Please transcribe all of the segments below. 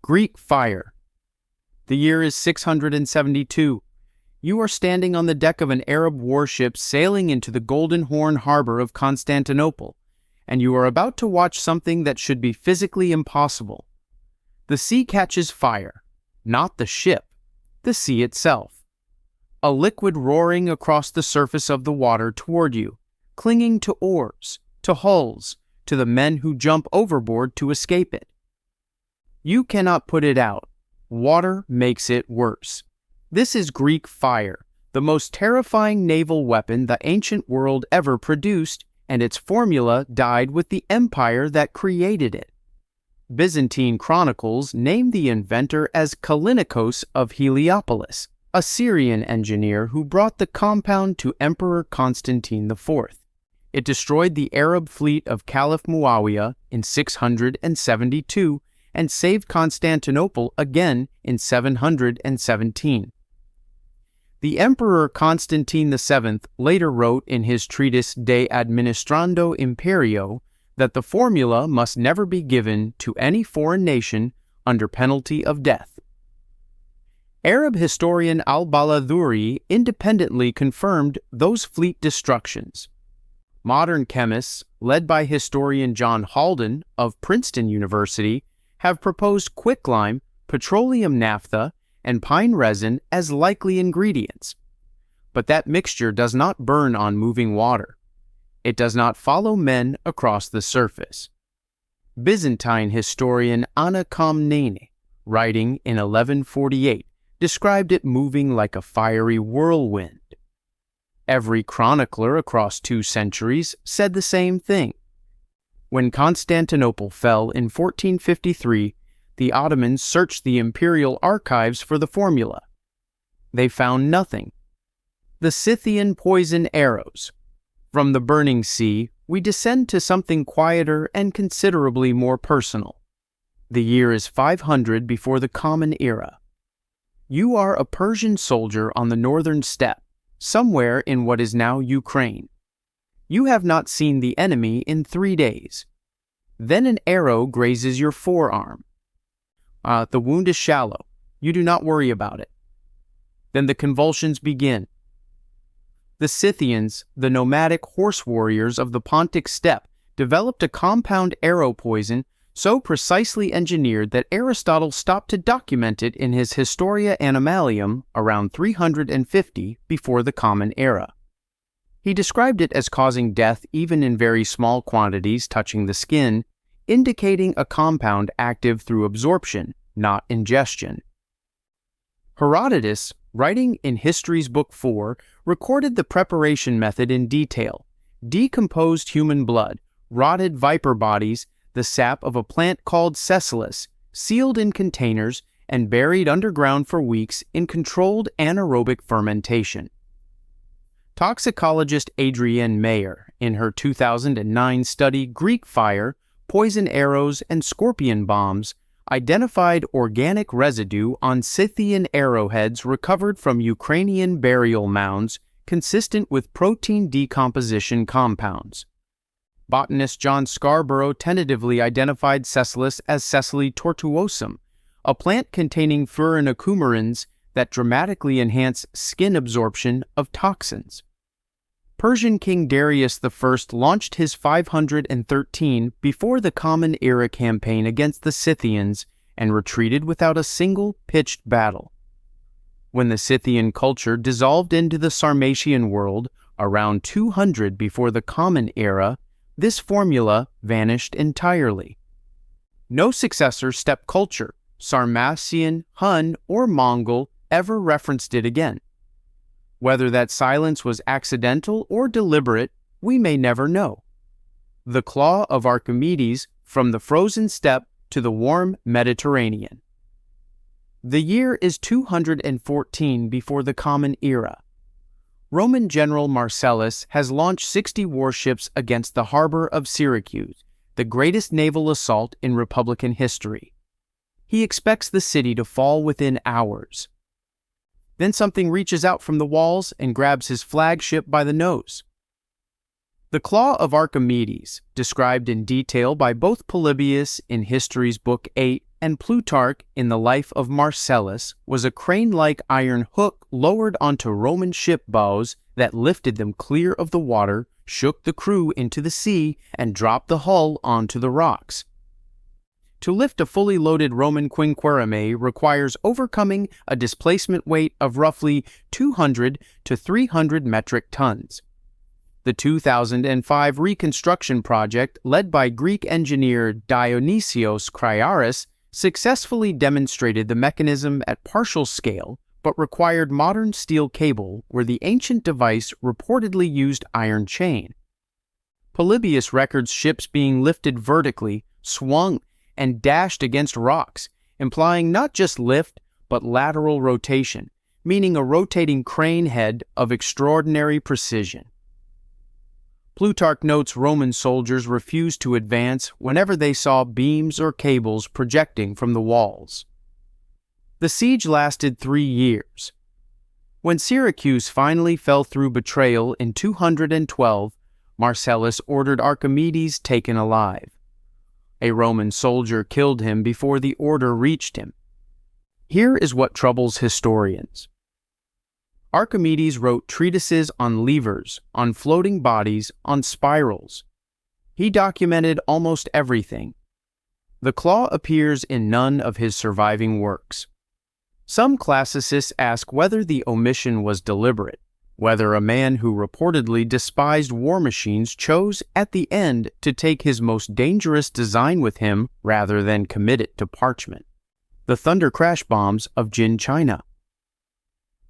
Greek fire. The year is 672. You are standing on the deck of an Arab warship sailing into the Golden Horn harbor of Constantinople, and you are about to watch something that should be physically impossible. The sea catches fire, not the ship, the sea itself. A liquid roaring across the surface of the water toward you, clinging to oars, to hulls, to the men who jump overboard to escape it. You cannot put it out. Water makes it worse. This is Greek fire, the most terrifying naval weapon the ancient world ever produced, and its formula died with the empire that created it. Byzantine chronicles name the inventor as Callinicos of Heliopolis, a Syrian engineer who brought the compound to Emperor Constantine IV. It destroyed the Arab fleet of Caliph Muawiyah in 672 and saved Constantinople again in 717. The Emperor Constantine VII later wrote in his treatise De Administrando Imperio that the formula must never be given to any foreign nation under penalty of death. Arab historian al-Baladhuri independently confirmed those fleet destructions. Modern chemists, led by historian John Haldon of Princeton University, have proposed quicklime, petroleum naphtha, and pine resin as likely ingredients. But that mixture does not burn on moving water. It does not follow men across the surface. Byzantine historian Anna Komnene, writing in 1148, described it moving like a fiery whirlwind. Every chronicler across 2 centuries said the same thing. When Constantinople fell in 1453, the Ottomans searched the imperial archives for the formula. They found nothing. The Scythian poison arrows. From the burning sea, we descend to something quieter and considerably more personal. The year is 500 before the Common Era. You are a Persian soldier on the northern steppe, somewhere in what is now Ukraine. You have not seen the enemy in 3 days. Then an arrow grazes your forearm. The wound is shallow. You do not worry about it. Then the convulsions begin. The Scythians, the nomadic horse warriors of the Pontic steppe, developed a compound arrow poison so precisely engineered that Aristotle stopped to document it in his Historia Animalium around 350 before the Common Era. He described it as causing death even in very small quantities touching the skin, indicating a compound active through absorption, not ingestion. Herodotus, writing in History's Book 4, recorded the preparation method in detail: decomposed human blood, rotted viper bodies, the sap of a plant called cessulus, sealed in containers and buried underground for weeks in controlled anaerobic fermentation. Toxicologist Adrienne Mayer, in her 2009 study Greek Fire, Poison Arrows, and Scorpion Bombs, identified organic residue on Scythian arrowheads recovered from Ukrainian burial mounds consistent with protein decomposition compounds. Botanist John Scarborough tentatively identified cessulus as Cecily tortuosum, a plant containing furanocoumarins that dramatically enhance skin absorption of toxins. Persian King Darius I launched his 513 before the Common Era campaign against the Scythians and retreated without a single pitched battle. When the Scythian culture dissolved into the Sarmatian world around 200 before the Common Era, this formula vanished entirely. No successor steppe culture, Sarmatian, Hun, or Mongol, ever referenced it again. Whether that silence was accidental or deliberate, we may never know. The claw of Archimedes from the frozen steppe to the warm Mediterranean. The year is 214 before the Common Era. Roman General Marcellus has launched 60 warships against the harbor of Syracuse, the greatest naval assault in Republican history. He expects the city to fall within hours. Then something reaches out from the walls and grabs his flagship by the nose. The claw of Archimedes, described in detail by both Polybius in History's Book 8 and Plutarch, in the life of Marcellus, was a crane-like iron hook lowered onto Roman ship bows that lifted them clear of the water, shook the crew into the sea, and dropped the hull onto the rocks. To lift a fully loaded Roman quinquereme requires overcoming a displacement weight of roughly 200 to 300 metric tons. The 2005 reconstruction project, led by Greek engineer Dionysios Kriaris, successfully demonstrated the mechanism at partial scale, but required modern steel cable where the ancient device reportedly used iron chain. Polybius records ships being lifted vertically, swung, and dashed against rocks, implying not just lift, but lateral rotation, meaning a rotating crane head of extraordinary precision. Plutarch notes Roman soldiers refused to advance whenever they saw beams or cables projecting from the walls. The siege lasted 3 years. When Syracuse finally fell through betrayal in 212, Marcellus ordered Archimedes taken alive. A Roman soldier killed him before the order reached him. Here is what troubles historians. Archimedes wrote treatises on levers, on floating bodies, on spirals. He documented almost everything. The claw appears in none of his surviving works. Some classicists ask whether the omission was deliberate, whether a man who reportedly despised war machines chose at the end to take his most dangerous design with him rather than commit it to parchment. The thunder crash bombs of Jin China.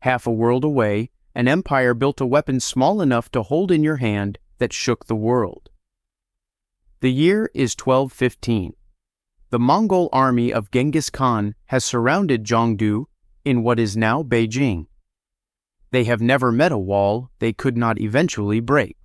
Half a world away, an empire built a weapon small enough to hold in your hand that shook the world. The year is 1215. The Mongol army of Genghis Khan has surrounded Zhongdu in what is now Beijing. They have never met a wall they could not eventually break.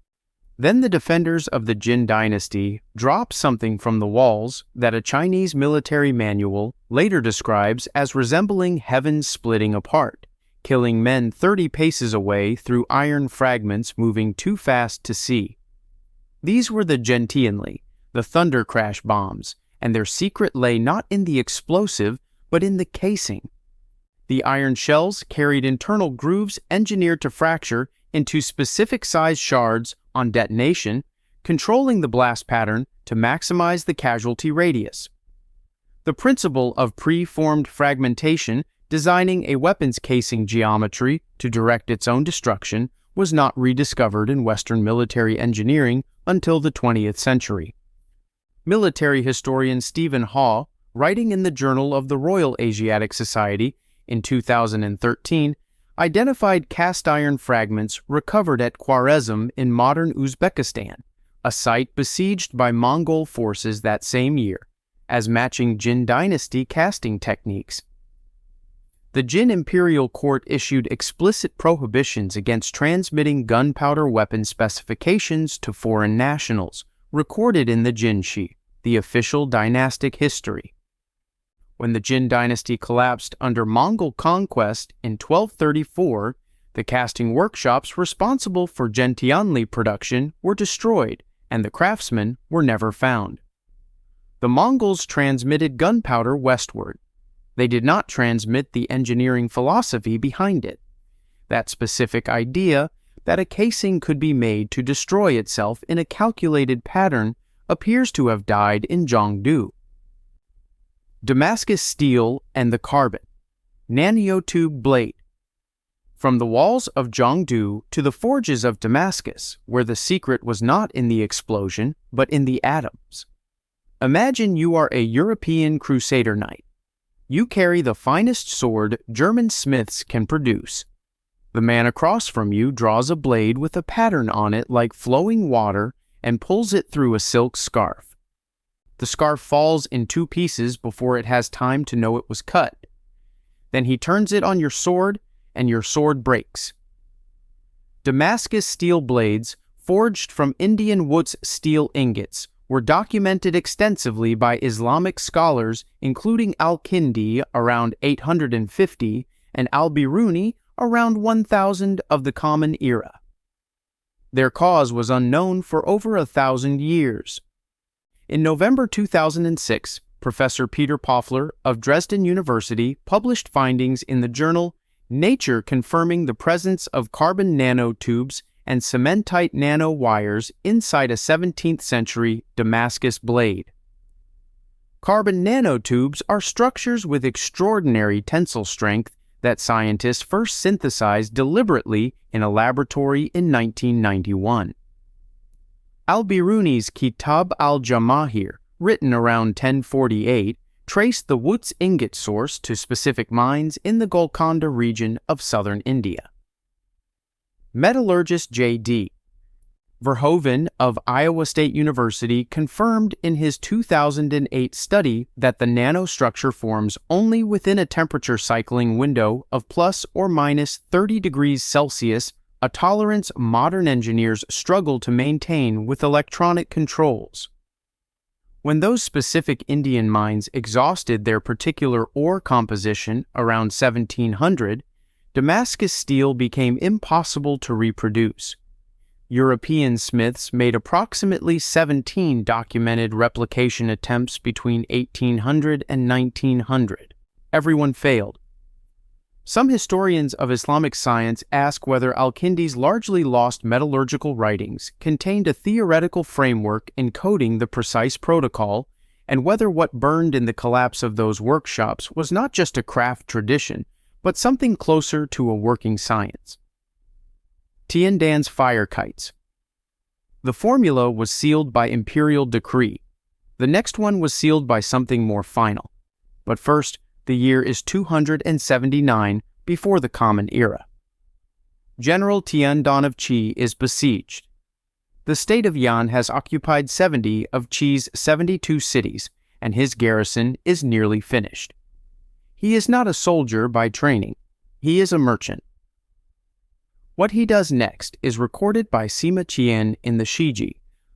Then the defenders of the Jin dynasty drop something from the walls that a Chinese military manual later describes as resembling heaven splitting apart, killing men 30 paces away through iron fragments moving too fast to see. These were the Gentianli, the thunder crash bombs, and their secret lay not in the explosive, but in the casing. The iron shells carried internal grooves engineered to fracture into specific size shards on detonation, controlling the blast pattern to maximize the casualty radius. The principle of pre-formed fragmentation, designing a weapons casing geometry to direct its own destruction, was not rediscovered in Western military engineering until the 20th century. Military historian Stephen Haw, writing in the Journal of the Royal Asiatic Society in 2013, identified cast iron fragments recovered at Khwarezm in modern Uzbekistan, a site besieged by Mongol forces that same year, as matching Jin dynasty casting techniques. The Jin imperial court issued explicit prohibitions against transmitting gunpowder weapon specifications to foreign nationals, recorded in the Jinshi, the official dynastic history. When the Jin dynasty collapsed under Mongol conquest in 1234, the casting workshops responsible for Gentianli production were destroyed, and the craftsmen were never found. The Mongols transmitted gunpowder westward. They did not transmit the engineering philosophy behind it. That specific idea that a casing could be made to destroy itself in a calculated pattern appears to have died in Zhongdu. Damascus steel and the carbon. Nanotube blade. From the walls of Zhongdu to the forges of Damascus, where the secret was not in the explosion, but in the atoms. Imagine you are a European crusader knight. You carry the finest sword German smiths can produce. The man across from you draws a blade with a pattern on it like flowing water and pulls it through a silk scarf. The scarf falls in 2 pieces before it has time to know it was cut. Then he turns it on your sword, and your sword breaks. Damascus steel blades, forged from Indian Wootz steel ingots, were documented extensively by Islamic scholars, including Al-Kindi around 850 and Al-Biruni around 1000 of the Common Era. Their cause was unknown for over 1,000 years. In November 2006, Professor Peter Pofler of Dresden University published findings in the journal Nature confirming the presence of carbon nanotubes and cementite nanowires inside a 17th century Damascus blade. Carbon nanotubes are structures with extraordinary tensile strength that scientists first synthesized deliberately in a laboratory in 1991. Al-Biruni's Kitab al-Jamahir, written around 1048, traced the Wootz ingot source to specific mines in the Golconda region of southern India. Metallurgist J.D. Verhoeven of Iowa State University confirmed in his 2008 study that the nanostructure forms only within a temperature cycling window of plus or minus 30 degrees Celsius, a tolerance modern engineers struggle to maintain with electronic controls. When those specific Indian mines exhausted their particular ore composition around 1700, Damascus steel became impossible to reproduce. European smiths made approximately 17 documented replication attempts between 1800 and 1900. Everyone failed. Some historians of Islamic science ask whether Al-Kindi's largely lost metallurgical writings contained a theoretical framework encoding the precise protocol, and whether what burned in the collapse of those workshops was not just a craft tradition, but something closer to a working science. Tiandan's fire kites. The formula was sealed by imperial decree. The next one was sealed by something more final. But first, the year is 279 before the Common Era. General Tiandan of Qi is besieged. The state of Yan has occupied 70 of Qi's 72 cities, and his garrison is nearly finished. He is not a soldier by training. He is a merchant. What he does next is recorded by Sima Qian in the Shiji,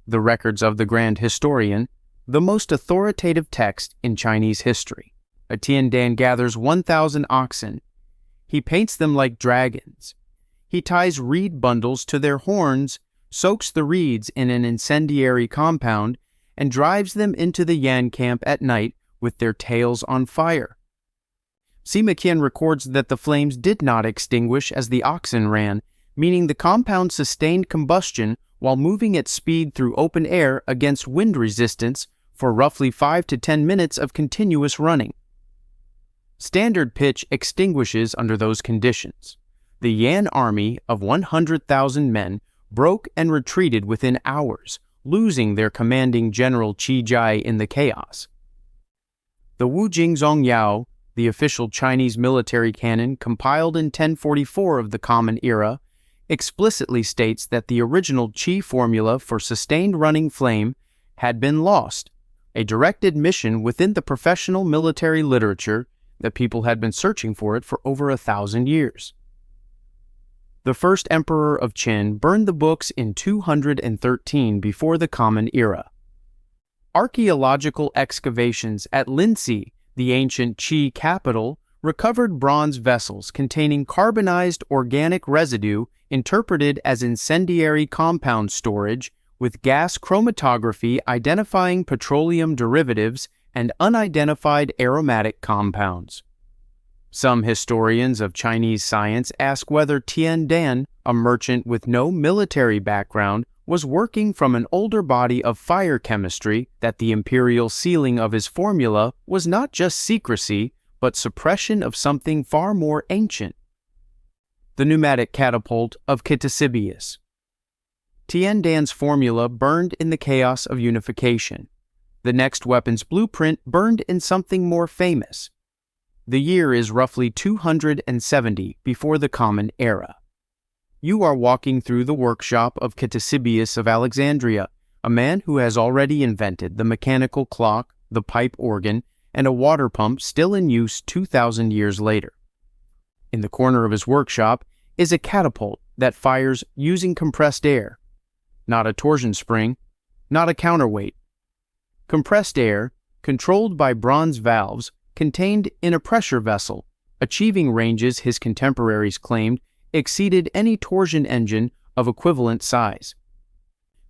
the records of the Grand Historian, the most authoritative text in Chinese history. A Tiandan gathers 1,000 oxen. He paints them like dragons. He ties reed bundles to their horns, soaks the reeds in an incendiary compound, and drives them into the Yan camp at night with their tails on fire. Sima Qian records that the flames did not extinguish as the oxen ran, meaning the compound sustained combustion while moving at speed through open air against wind resistance for roughly 5 to 10 minutes of continuous running. Standard pitch extinguishes under those conditions. The Yan army of 100,000 men broke and retreated within hours, losing their commanding general Qi Jai in the chaos. The Wu Jingzong Yao, the official Chinese military canon compiled in 1044 of the Common Era, explicitly states that the original Qi formula for sustained running flame had been lost, a direct admission within the professional military literature that people had been searching for it for over 1,000 years. The first emperor of Qin burned the books in 213 before the Common Era. Archaeological excavations at Linsi, the ancient Qi capital, recovered bronze vessels containing carbonized organic residue interpreted as incendiary compound storage, with gas chromatography identifying petroleum derivatives and unidentified aromatic compounds. Some historians of Chinese science ask whether Tiandan, a merchant with no military background, was working from an older body of fire chemistry, that the imperial sealing of his formula was not just secrecy, but suppression of something far more ancient. The pneumatic catapult of Ctesibius. Tiandan's formula burned in the chaos of unification. The next weapon's blueprint burned in something more famous. The year is roughly 270 before the Common Era. You are walking through the workshop of Ctesibius of Alexandria, a man who has already invented the mechanical clock, the pipe organ, and a water pump still in use 2,000 years later. In the corner of his workshop is a catapult that fires using compressed air. Not a torsion spring, not a counterweight. Compressed air, controlled by bronze valves, contained in a pressure vessel, achieving ranges his contemporaries claimed exceeded any torsion engine of equivalent size.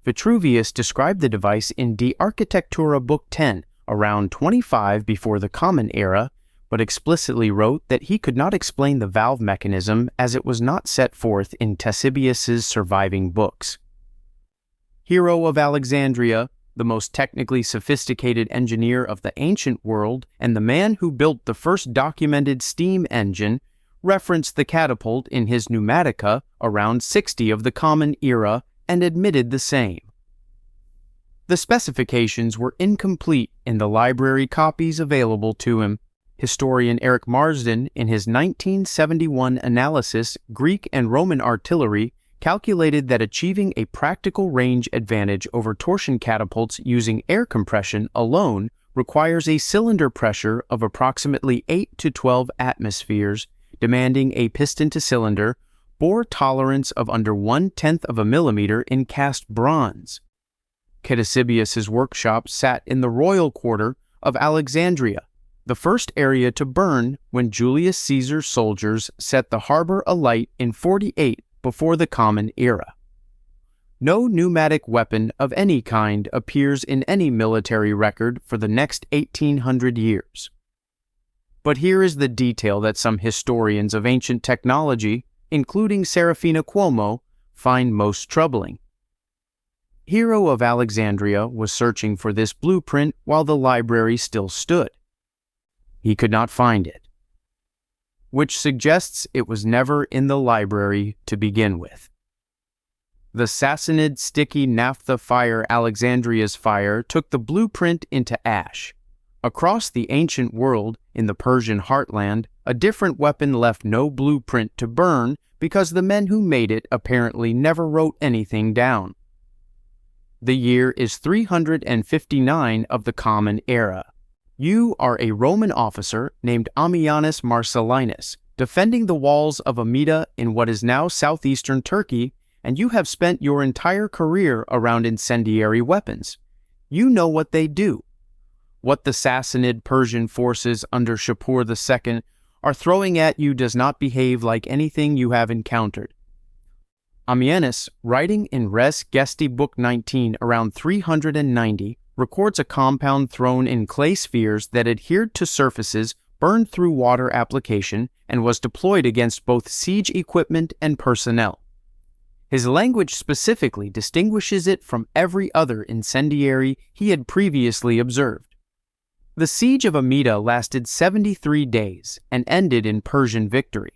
Vitruvius described the device in De Architectura Book 10, around 25 before the Common Era, but explicitly wrote that he could not explain the valve mechanism as it was not set forth in Ctesibius's surviving books. Hero of Alexandria, the most technically sophisticated engineer of the ancient world and the man who built the first documented steam engine, referenced the catapult in his Pneumatica around 60 of the Common Era and admitted the same. The specifications were incomplete in the library copies available to him. Historian Eric Marsden, in his 1971 analysis, Greek and Roman artillery, calculated that achieving a practical range advantage over torsion catapults using air compression alone requires a cylinder pressure of approximately 8 to 12 atmospheres, demanding a piston-to-cylinder, bore tolerance of under 1/10 of a millimeter in cast bronze. Ctesibius's workshop sat in the royal quarter of Alexandria, the first area to burn when Julius Caesar's soldiers set the harbor alight in 48 before the Common Era. No pneumatic weapon of any kind appears in any military record for the next 1800 years. But here is the detail that some historians of ancient technology, including Serafina Cuomo, find most troubling. Hero of Alexandria was searching for this blueprint while the library still stood. He could not find it, which suggests it was never in the library to begin with. The Sassanid sticky naphtha fire Alexandria's fire took the blueprint into ash. Across the ancient world, in the Persian heartland, a different weapon left no blueprint to burn because the men who made it apparently never wrote anything down. The year is 359 of the Common Era. You are a Roman officer named Ammianus Marcellinus, defending the walls of Amida in what is now southeastern Turkey, and you have spent your entire career around incendiary weapons. You know what they do. What the Sassanid Persian forces under Shapur II are throwing at you does not behave like anything you have encountered. Ammianus, writing in Res Gesti Book 19 around 390, records a compound thrown in clay spheres that adhered to surfaces burned through water application and was deployed against both siege equipment and personnel. His language specifically distinguishes it from every other incendiary he had previously observed. The siege of Amida lasted 73 days and ended in Persian victory.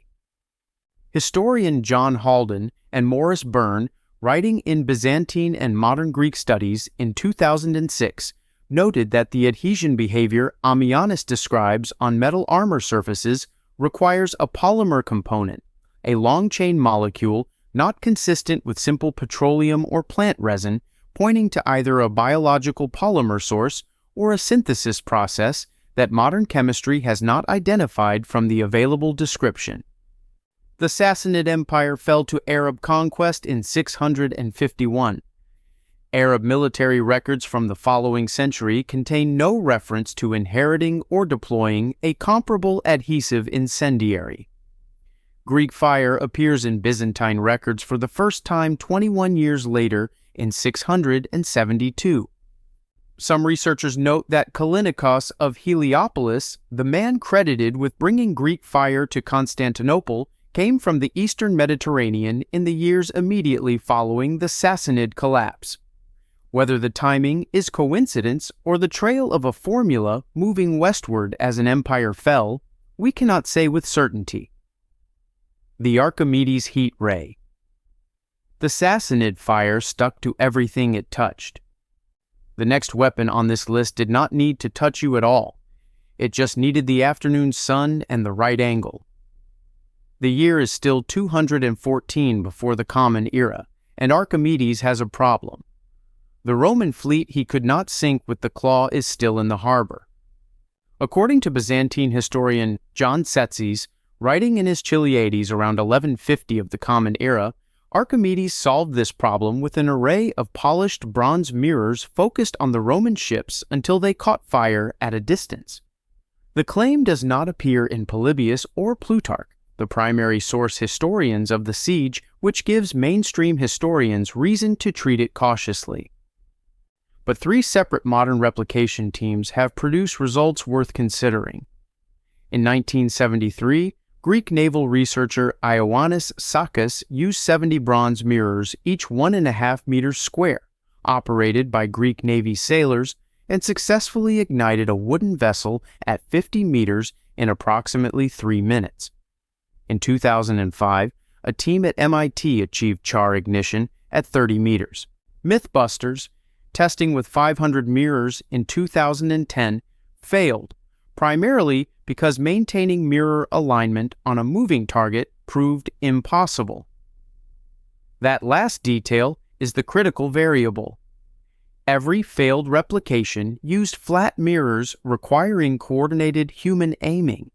Historian John Halden and Morris Byrne, writing in Byzantine and Modern Greek Studies in 2006, noted that the adhesion behavior Ammianus describes on metal armor surfaces requires a polymer component, a long-chain molecule not consistent with simple petroleum or plant resin, pointing to either a biological polymer source or a synthesis process that modern chemistry has not identified from the available description. The Sassanid Empire fell to Arab conquest in 651. Arab military records from the following century contain no reference to inheriting or deploying a comparable adhesive incendiary. Greek fire appears in Byzantine records for the first time 21 years later in 672. Some researchers note that Callinicos of Heliopolis, the man credited with bringing Greek fire to Constantinople, came from the eastern Mediterranean in the years immediately following the Sassanid collapse. Whether the timing is coincidence or the trail of a formula moving westward as an empire fell, we cannot say with certainty. The Archimedes heat ray. The Sassanid fire stuck to everything it touched. The next weapon on this list did not need to touch you at all. It just needed the afternoon sun and the right angle. The year is still 214 before the Common Era, and Archimedes has a problem. The Roman fleet he could not sink with the claw is still in the harbor. According to Byzantine historian John Tzetzes, writing in his Chiliades around 1150 of the Common Era, Archimedes solved this problem with an array of polished bronze mirrors focused on the Roman ships until they caught fire at a distance. The claim does not appear in Polybius or Plutarch, the primary source historians of the siege, which gives mainstream historians reason to treat it cautiously. but 3 separate modern replication teams have produced results worth considering. In 1973, Greek naval researcher Ioannis Sakis used 70 bronze mirrors, each 1.5 meters square, operated by Greek Navy sailors, and successfully ignited a wooden vessel at 50 meters in approximately 3 minutes. In 2005, a team at MIT achieved char ignition at 30 meters. Mythbusters, testing with 500 mirrors in 2010, failed, primarily because maintaining mirror alignment on a moving target proved impossible. That last detail is the critical variable. Every failed replication used flat mirrors requiring coordinated human aiming.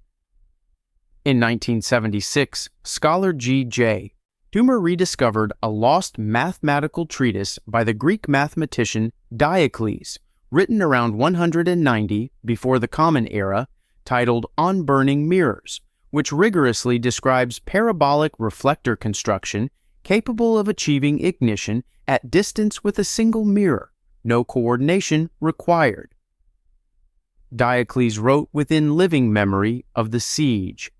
In 1976, scholar G.J. Doomer rediscovered a lost mathematical treatise by the Greek mathematician Diocles, written around 190 before the Common Era, titled On Burning Mirrors, which rigorously describes parabolic reflector construction capable of achieving ignition at distance with a single mirror, no coordination required. Diocles wrote within living memory of the siege.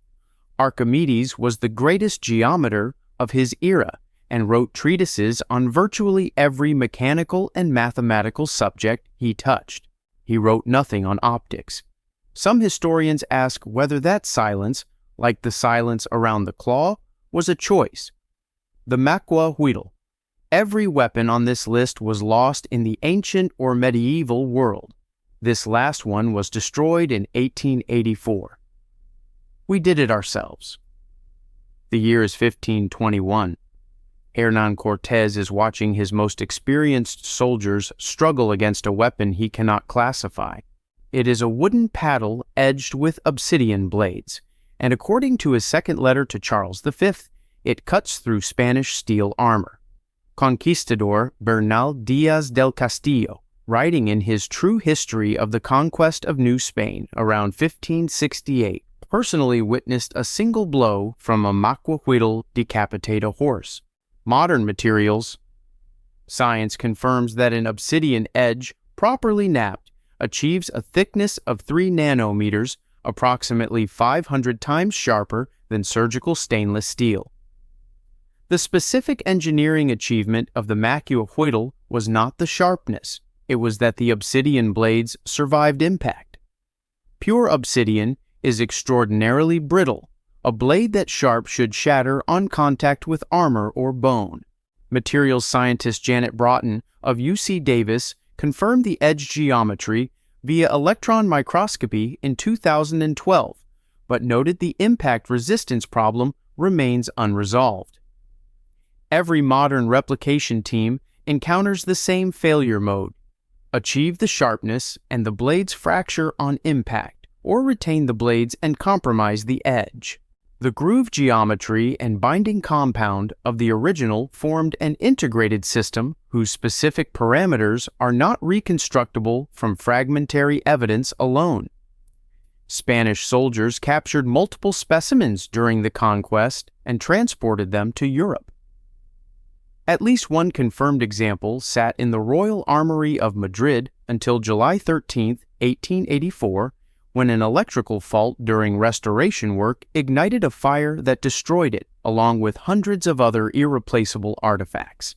Archimedes was the greatest geometer of his era and wrote treatises on virtually every mechanical and mathematical subject he touched. He wrote nothing on optics. Some historians ask whether that silence, like the silence around the claw, was a choice. The Maquahuitl. Every weapon on this list was lost in the ancient or medieval world. This last one was destroyed in 1884. We did it ourselves. The year is 1521. Hernán Cortés is watching his most experienced soldiers struggle against a weapon he cannot classify. It is a wooden paddle edged with obsidian blades, and according to his second letter to Charles V, it cuts through Spanish steel armor. Conquistador Bernal Díaz del Castillo, writing in his True History of the Conquest of New Spain around 1568, personally witnessed a single blow from a Maquahuitl decapitate a horse. Modern materials. Science confirms that an obsidian edge, properly knapped, achieves a thickness of 3 nanometers, approximately 500 times sharper than surgical stainless steel. The specific engineering achievement of the Maquahuitl was not the sharpness, it was that the obsidian blades survived impact. Pure obsidian is extraordinarily brittle, a blade that sharp should shatter on contact with armor or bone. Materials scientist Janet Broughton of UC Davis confirmed the edge geometry via electron microscopy in 2012, but noted the impact resistance problem remains unresolved. Every modern replication team encounters the same failure mode: achieve the sharpness and the blades fracture on impact, or retain the blades and compromise the edge. The groove geometry and binding compound of the original formed an integrated system whose specific parameters are not reconstructible from fragmentary evidence alone. Spanish soldiers captured multiple specimens during the conquest and transported them to Europe. At least one confirmed example sat in the Royal Armoury of Madrid until July 13, 1884, when an electrical fault during restoration work ignited a fire that destroyed it, along with hundreds of other irreplaceable artifacts.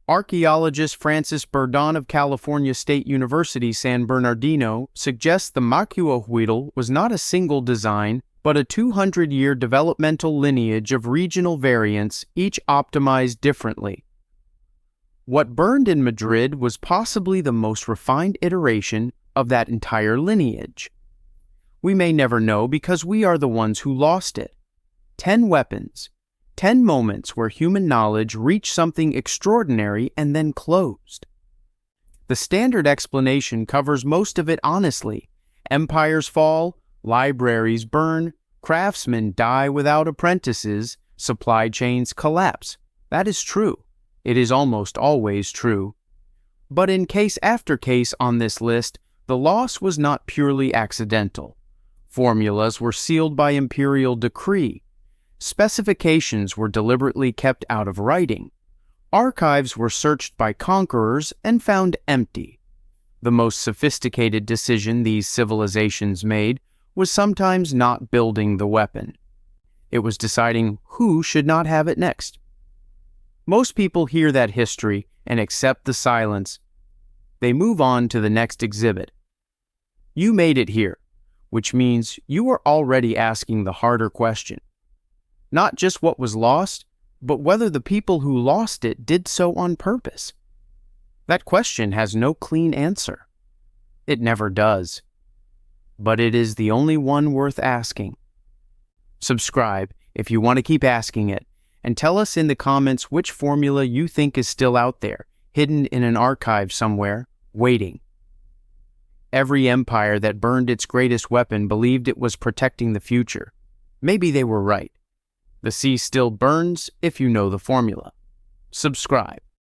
Archaeologist Francis Burdon of California State University, San Bernardino, suggests the Maquahuitl was not a single design, but a 200-year developmental lineage of regional variants, each optimized differently. What burned in Madrid was possibly the most refined iteration of that entire lineage. We may never know because we are the ones who lost it. 10 weapons, 10 moments where human knowledge reached something extraordinary and then closed. The standard explanation covers most of it honestly. Empires fall, libraries burn, craftsmen die without apprentices, supply chains collapse. That is true. It is almost always true. But in case after case on this list, the loss was not purely accidental. Formulas were sealed by imperial decree. Specifications were deliberately kept out of writing. Archives were searched by conquerors and found empty. The most sophisticated decision these civilizations made was sometimes not building the weapon. It was deciding who should not have it next. Most people hear that history and accept the silence. They move on to the next exhibit. You made it here, which means you are already asking the harder question. Not just what was lost, but whether the people who lost it did so on purpose. That question has no clean answer. It never does. But it is the only one worth asking. Subscribe if you want to keep asking it, and tell us in the comments which formula you think is still out there, hidden in an archive somewhere, waiting. Every empire that burned its greatest weapon believed it was protecting the future. Maybe they were right. The sea still burns if you know the formula. Subscribe.